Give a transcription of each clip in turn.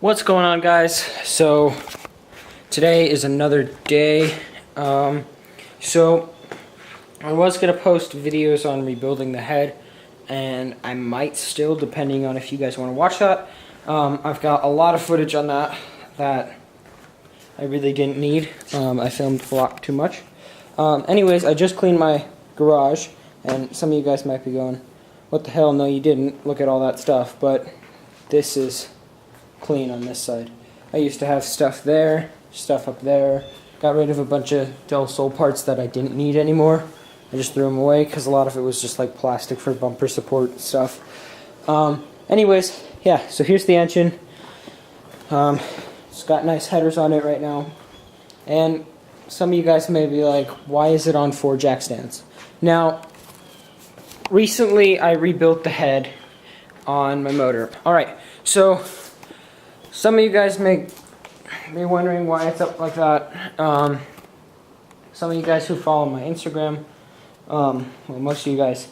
What's going on, guys? So today is another day. So I was gonna post videos on rebuilding the head, and I might still, depending on if you guys want to watch that. I've got a lot of footage on that I really didn't need. I filmed a lot too much. Anyways, I just cleaned my garage, and some of you guys might be going, "What the hell? No, you didn't. Look at all that stuff." But this is clean on this side. I used to have stuff there, stuff up there. Got rid of a bunch of Del Sol parts that I didn't need anymore. I just threw them away because a lot of it was just like plastic for bumper support stuff. Anyways, yeah, so here's the engine. It's got nice headers on it right now. And some of you guys may be like, why is it on 4 jack stands? Now, recently I rebuilt the head on my motor. Alright, so some of you guys may be wondering why it's up like that. Some of you guys who follow my Instagram, well, most of you guys,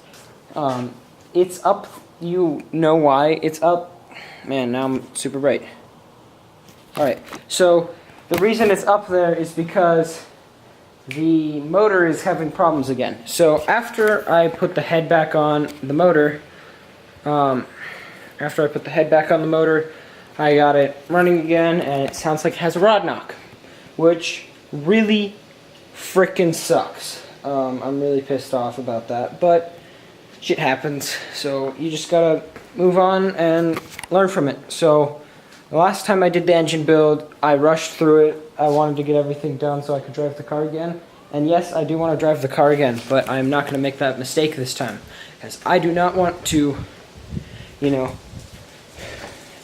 it's up. You know why it's up. Man, now I'm super bright. Alright, so the reason it's up there is because the motor is having problems again. So after I put the head back on the motor, I got it running again, and it sounds like it has a rod knock, which really frickin' sucks. I'm really pissed off about that, but shit happens, so you just gotta move on and learn from it. So the last time I did the engine build, I rushed through it. I wanted to get everything done so I could drive the car again. And yes, I do want to drive the car again, but I'm not going to make that mistake this time, because I do not want to, you know,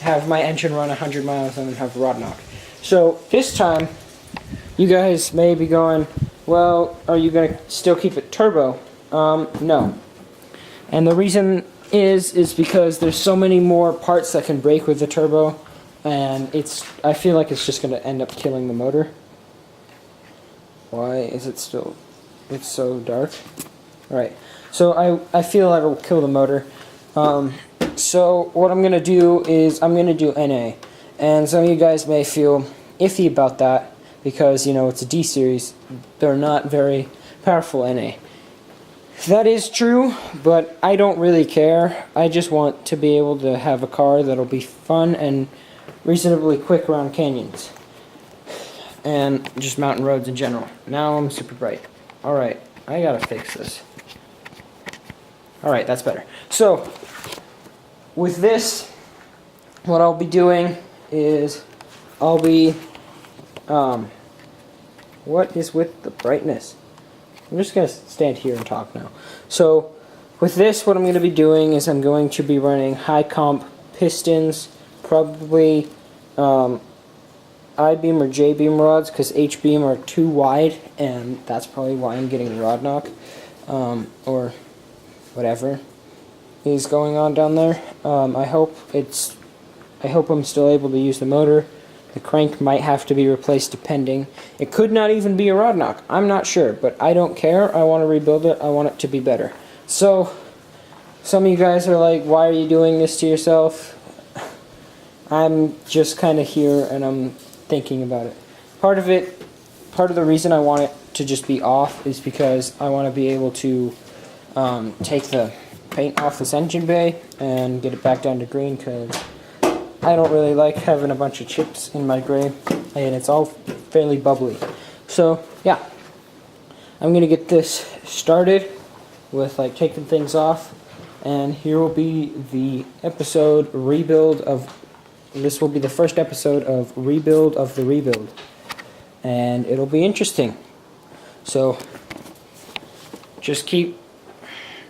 have my engine run 100 miles and then have a rod knock. So this time, you guys may be going, well, are you going to still keep it turbo? No. And the reason is because there's so many more parts that can break with the turbo, and I feel like it's just going to end up killing the motor. Why is it still, it's so dark? Alright, so I feel it'll kill the motor. So what I'm going to do is I'm going to do NA. And some of you guys may feel iffy about that because, you know, it's a D series. They're not very powerful NA. That is true, but I don't really care. I just want to be able to have a car that'll be fun and reasonably quick around canyons. And just mountain roads in general. Now I'm super bright. Alright, I gotta fix this. Alright, that's better. So, with this, what I'll be doing is I'll be, what is with the brightness? I'm just going to stand here and talk now. So, with this, what I'm going to be doing is I'm going to be running high comp pistons, probably I-beam or J-beam rods, because H-beam are too wide, and that's probably why I'm getting the rod knock, or whatever is going on down there. I hope I'm still able to use the motor. The crank might have to be replaced depending. It could not even be a rod knock. I'm not sure, but I don't care. I want to rebuild it. I want it to be better. So, some of you guys are like, why are you doing this to yourself? I'm just kind of here and I'm thinking about it. Part of the reason I want it to just be off is because I want to be able to take the paint off this engine bay and get it back down to green, because I don't really like having a bunch of chips in my gray, and it's all fairly bubbly. So yeah, I'm gonna get this started with like taking things off, and here will be the episode this will be the first episode of Rebuild of the Rebuild, and it'll be interesting. So just keep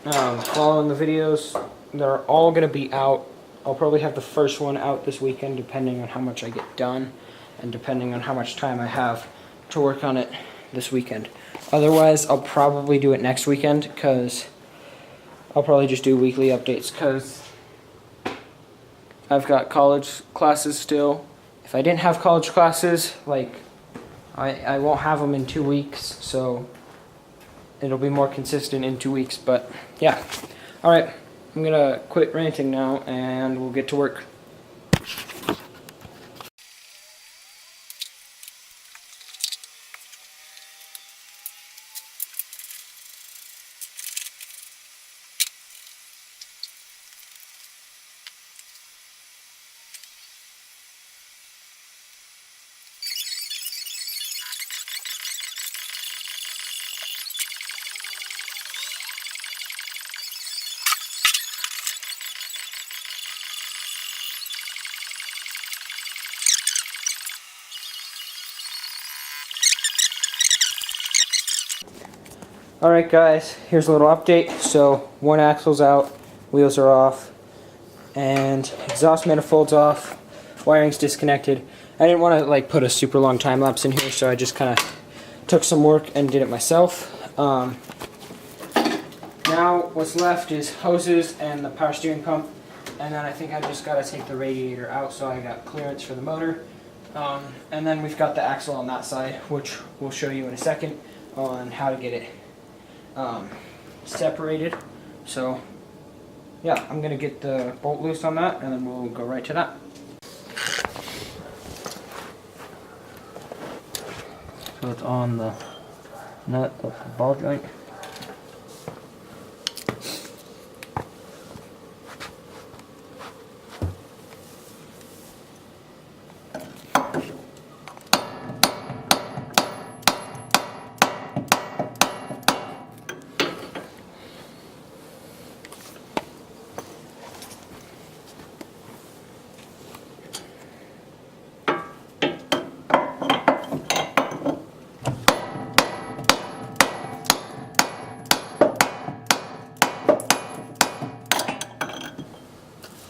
following the videos. They're all going to be out. I'll probably have the first one out this weekend, depending on how much I get done and depending on how much time I have to work on it this weekend. Otherwise, I'll probably do it next weekend, because I'll probably just do weekly updates, because I've got college classes still. If I didn't have college classes, like, I won't have them in 2 weeks, so it'll be more consistent in 2 weeks, but yeah. Alright, I'm gonna quit ranting now, and we'll get to work. Alright guys, here's a little update. So one axle's out, wheels are off, and exhaust manifold's off, wiring's disconnected. I didn't want to like put a super long time lapse in here, so I just kind of took some work and did it myself. Now what's left is hoses and the power steering pump, and then I think I just got to take the radiator out so I got clearance for the motor. And then we've got the axle on that side, which we'll show you in a second on how to get it separated. So yeah, I'm gonna get the bolt loose on that and then we'll go right to that. So it's on the nut of the ball joint.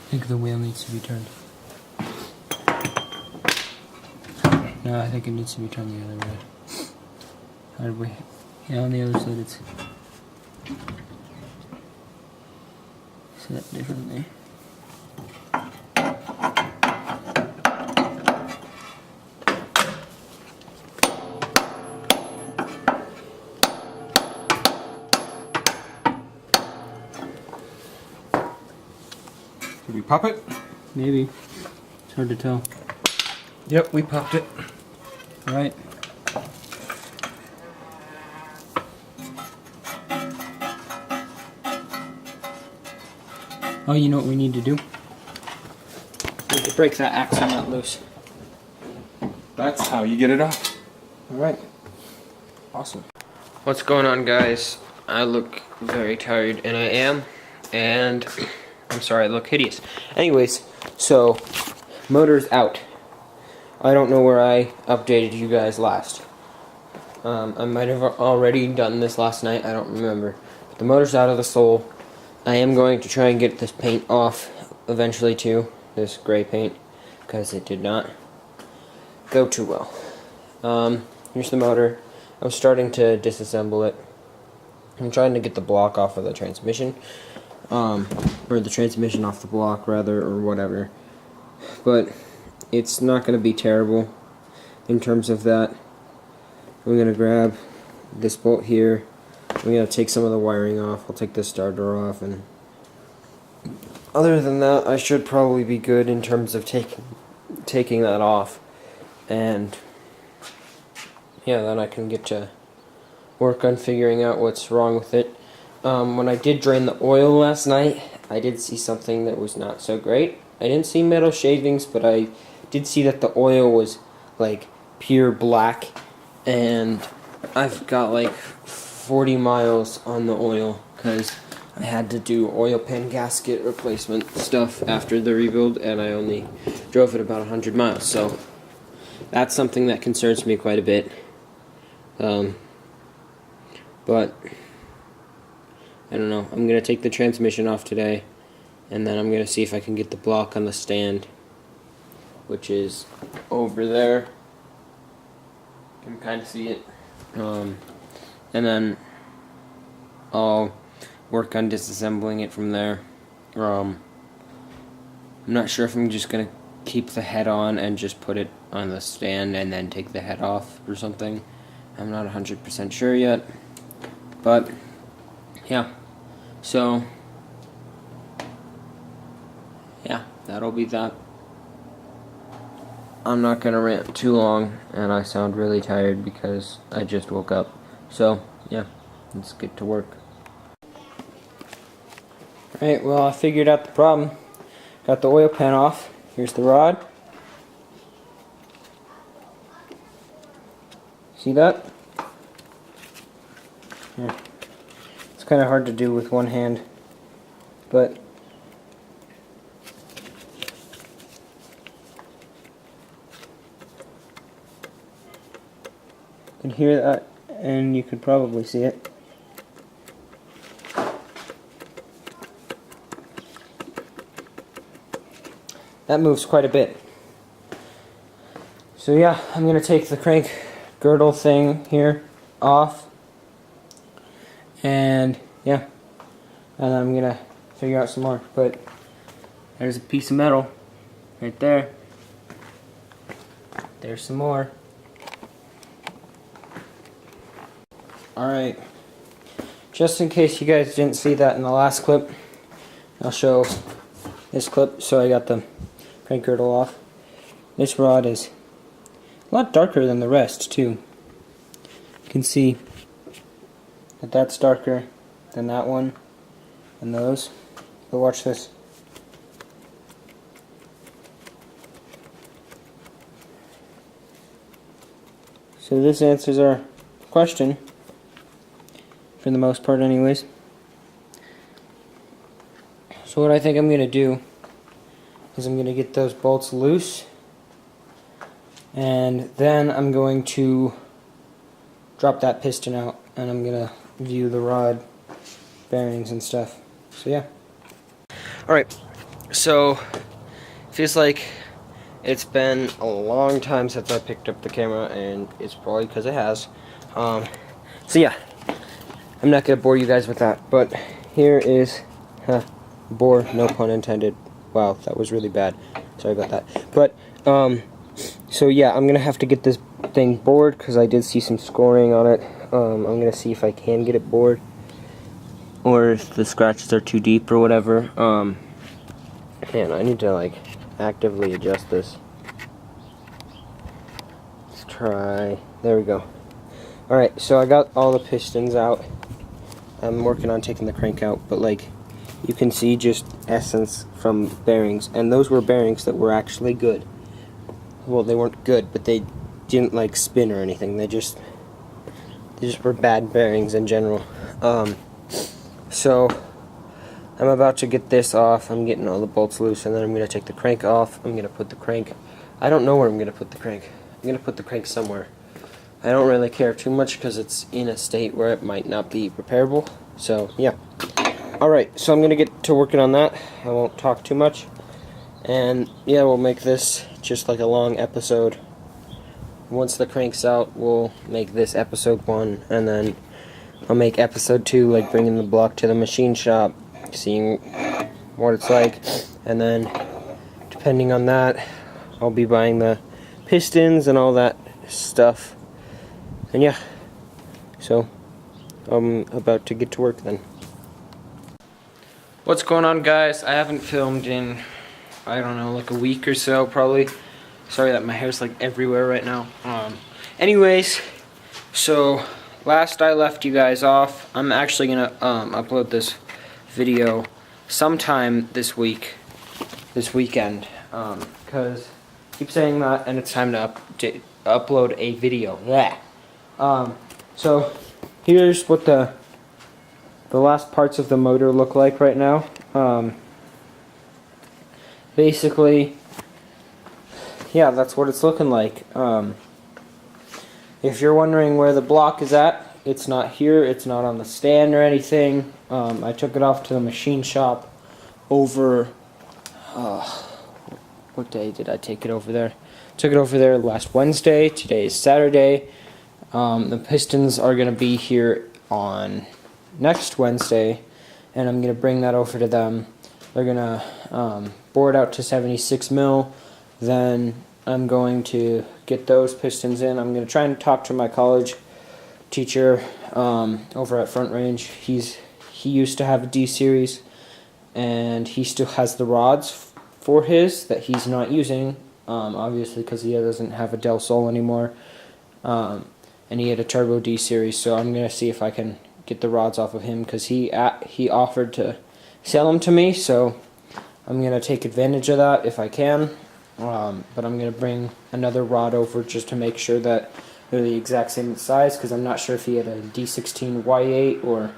I think the wheel needs to be turned. No, I think it needs to be turned the other way. How did we? Yeah, on the other side it's set differently. Did we pop it? Maybe. It's hard to tell. Yep, we popped it. Alright. Oh, you know what we need to do? We need to break that axle nut loose. That's how you get it off. Alright. Awesome. What's going on, guys? I look very tired, and I am. And I'm sorry, I look hideous. Anyways, so motor's out. I don't know where I updated you guys last. I might have already done this last night, I don't remember. But the motor's out of the sole. I am going to try and get this paint off eventually too, this gray paint, because it did not go too well. Here's the motor. I'm starting to disassemble it. I'm trying to get the block off of the transmission. Or the transmission off the block rather, or whatever. But it's not going to be terrible in terms of that. I'm going to grab this bolt here. I'm going to take some of the wiring off. I'll take the starter off, and other than that, I should probably be good in terms of taking that off. And yeah, then I can get to work on figuring out what's wrong with it. When I did drain the oil last night, I did see something that was not so great. I didn't see metal shavings, but I did see that the oil was like pure black, and I've got like 40 miles on the oil because I had to do oil pan gasket replacement stuff after the rebuild, and I only drove it about 100 miles, so that's something that concerns me quite a bit. But I don't know. I'm going to take the transmission off today, and then I'm going to see if I can get the block on the stand, which is over there. You can kind of see it. And then I'll work on disassembling it from there. I'm not sure if I'm just going to keep the head on and just put it on the stand and then take the head off or something. I'm not 100% sure yet. But yeah. So, yeah, that'll be that. I'm not going to rant too long, and I sound really tired because I just woke up. So, yeah, let's get to work. Alright, well, I figured out the problem. Got the oil pan off. Here's the rod. See that? Yeah. It's kind of hard to do with one hand, but you can hear that, and you could probably see it. that moves quite a bit. So yeah, I'm going to take the crank girdle thing here off, and yeah, and I'm going to figure out some more. But there's a piece of metal right there. There's some more. Alright, just in case you guys didn't see that in the last clip, I'll show this clip. So I got the crank girdle off. This rod is a lot darker than the rest too. You can see that that's darker than that one and those. But watch this. So this answers our question, for the most part anyways. So what I think I'm going to do is I'm going to get those bolts loose, and then I'm going to drop that piston out, and I'm going to view the rod bearings and stuff. So yeah. Alright, so feels like it's been a long time since I picked up the camera, and it's probably because it has. So yeah, I'm not going to bore you guys with that, but here is, bore, no pun intended. Wow, that was really bad. Sorry about that. But, so yeah, I'm going to have to get this thing bored, because I did see some scoring on it. I'm going to see if I can get it bored, or if the scratches are too deep or whatever. Man, I need to, like, actively adjust this. Let's try. There we go. Alright, so I got all the pistons out. I'm working on taking the crank out, but like you can see just essence from bearings, and those were bearings that were actually good. Well, they weren't good, but they didn't like spin or anything. They just were bad bearings in general. So I'm about to get this off. I'm getting all the bolts loose, and then I'm going to take the crank off. I'm going to put the crank, I don't know where I'm going to put the crank. I'm going to put the crank somewhere. I don't really care too much because it's in a state where it might not be repairable. So yeah. Alright, so I'm going to get to working on that. I won't talk too much. And yeah, we'll make this just like a long episode. Once the crank's out, we'll make this episode 1, and then I'll make episode 2, like bringing the block to the machine shop, seeing what it's like, and then depending on that, I'll be buying the pistons and all that stuff. And yeah, so I'm about to get to work then. What's going on, guys? I haven't filmed in, I don't know, like a week or so probably. Sorry that my hair's like everywhere right now. Anyways, so last I left you guys off, I'm actually gonna upload this video sometime this weekend, because I keep saying that, and it's time to upload a video. Yeah. So here's what the last parts of the motor look like right now. Basically, yeah, that's what it's looking like. If you're wondering where the block is at, it's not here, it's not on the stand or anything. I took it off to the machine shop over, what day did I take it over there? Took it over there last Wednesday. Today is Saturday. The pistons are going to be here on next Wednesday, and I'm going to bring that over to them. They're going to bore it out to 76 mil. Then I'm going to get those pistons in. I'm going to try and talk to my college teacher over at Front Range. He used to have a D series, and he still has the rods for his that he's not using, obviously because he doesn't have a Del Sol anymore. And he had a Turbo D series, so I'm going to see if I can get the rods off of him, because he offered to sell them to me, so I'm going to take advantage of that if I can. But I'm going to bring another rod over just to make sure that they're the exact same size, because I'm not sure if he had a D16y8 or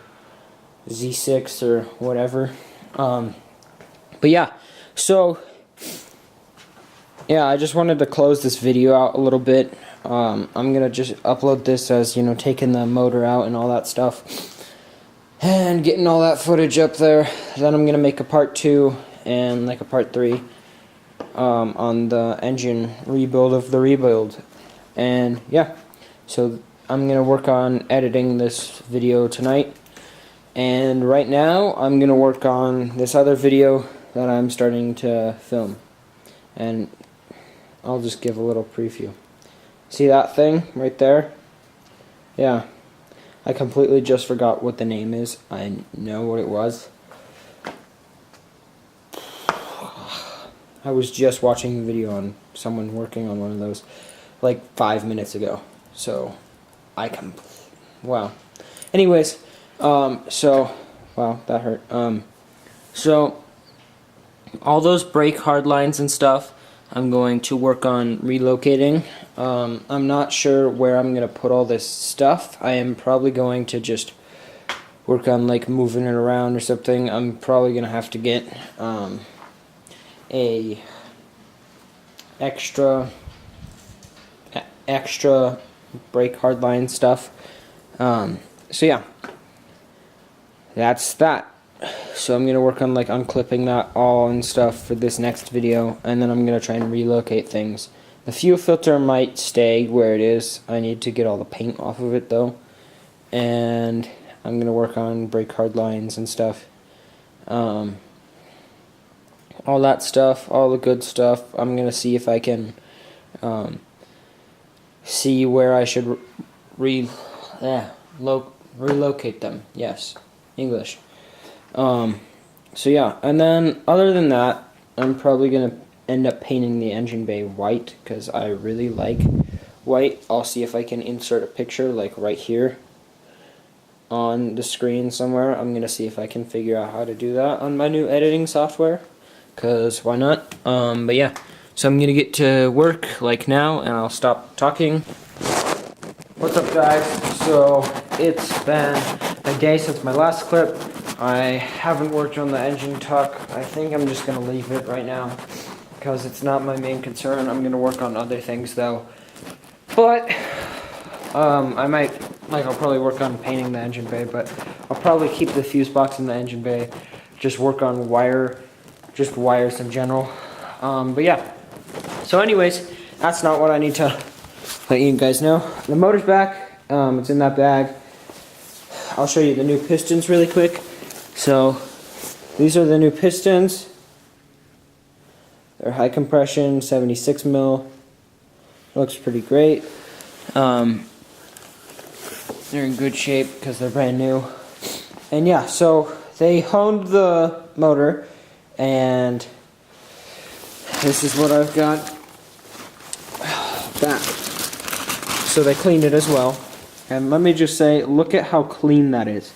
Z6 or whatever. But yeah, so yeah, I just wanted to close this video out a little bit. I'm gonna just upload this as, you know, taking the motor out and all that stuff, and getting all that footage up there. Then I'm gonna make a part 2 and like a part 3. on the engine rebuild of the rebuild. And yeah, so I'm gonna work on editing this video tonight. And right now, I'm gonna work on this other video that I'm starting to film. And I'll just give a little preview. See that thing right there? Yeah. I completely just forgot what the name is. I know what it was. I was just watching a video on someone working on one of those like 5 minutes ago. So, wow. Anyways, wow, that hurt. So, all those brake hard lines and stuff, I'm going to work on relocating. I'm not sure where I'm going to put all this stuff. I am probably going to just work on like moving it around or something. I'm probably going to have to get a extra brake hardline stuff. So yeah, that's that. So I'm gonna work on like unclipping that all and stuff for this next video, and then I'm gonna try and relocate things. The fuel filter might stay where it is. I need to get all the paint off of it though, and I'm gonna work on brake hard lines and stuff. All that stuff, all the good stuff. I'm gonna see if I can see where I should relocate them. Yes, English. So yeah, and then other than that, I'm probably gonna end up painting the engine bay white because I really like white. I'll see if I can insert a picture like right here on the screen somewhere. I'm gonna see if I can figure out how to do that on my new editing software, because why not? But yeah, so I'm gonna get to work like now, and I'll stop talking. What's up, guys? So it's been a day since my last clip. I haven't worked on the engine tuck. I think I'm just gonna leave it right now because it's not my main concern. I'm gonna work on other things though. But I might, like, I'll probably work on painting the engine bay, but I'll probably keep the fuse box in the engine bay. Just work on just wires in general. But yeah. So anyways, that's not what I need to let you guys know. The motor's back. It's in that bag. I'll show you the new pistons really quick. So these are the new pistons. They're high compression, 76 mil. Looks pretty great. They're in good shape because they're brand new. And yeah, so they honed the motor, and this is what I've got back. So they cleaned it as well. And let me just say, look at how clean that is.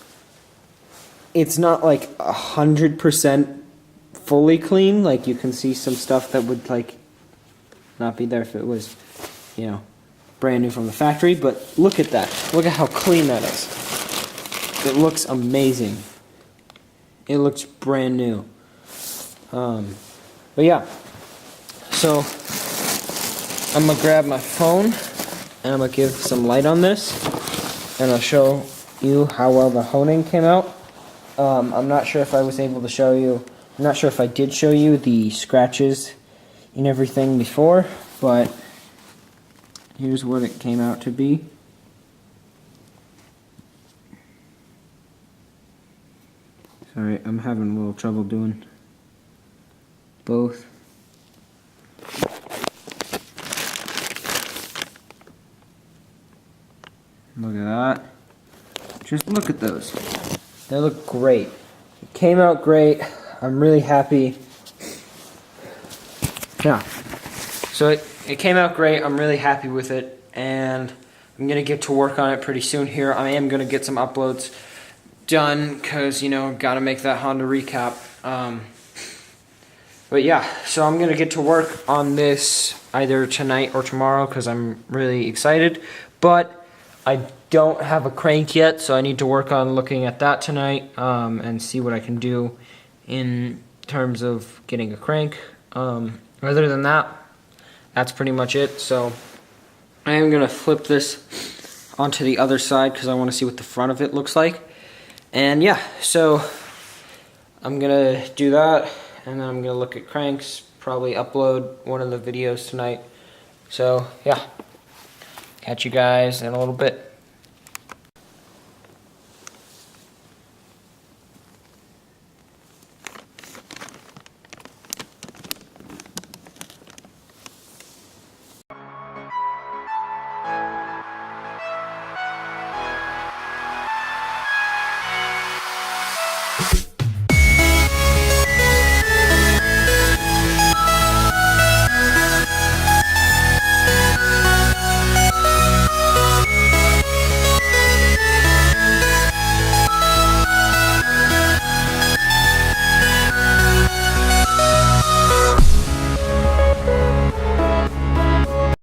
It's not like 100% fully clean. Like, you can see some stuff that would like not be there if it was, you know, brand new from the factory. But look at that. Look at how clean that is. It looks amazing. It looks brand new. But yeah. So I'm gonna grab my phone and I'm gonna give some light on this, and I'll show you how well the honing came out. I'm not sure if I was able to show you, I'm not sure if I did show you the scratches and everything before, but here's what it came out to be. Sorry, I'm having a little trouble doing both. Look at that. Just look at those. They look great. It came out great. I'm really happy. Yeah. So it came out great. I'm really happy with it. And I'm going to get to work on it pretty soon here. I am going to get some uploads done because, you know, got to make that Honda recap. But yeah, so I'm going to get to work on this either tonight or tomorrow because I'm really excited. But I don't have a crank yet, so I need to work on looking at that tonight and see what I can do in terms of getting a crank. Other than that, that's pretty much it. So I am going to flip this onto the other side because I want to see what the front of it looks like. And yeah, so I'm going to do that, and then I'm going to look at cranks probably upload one of the videos tonight. So yeah, catch you guys in a little bit.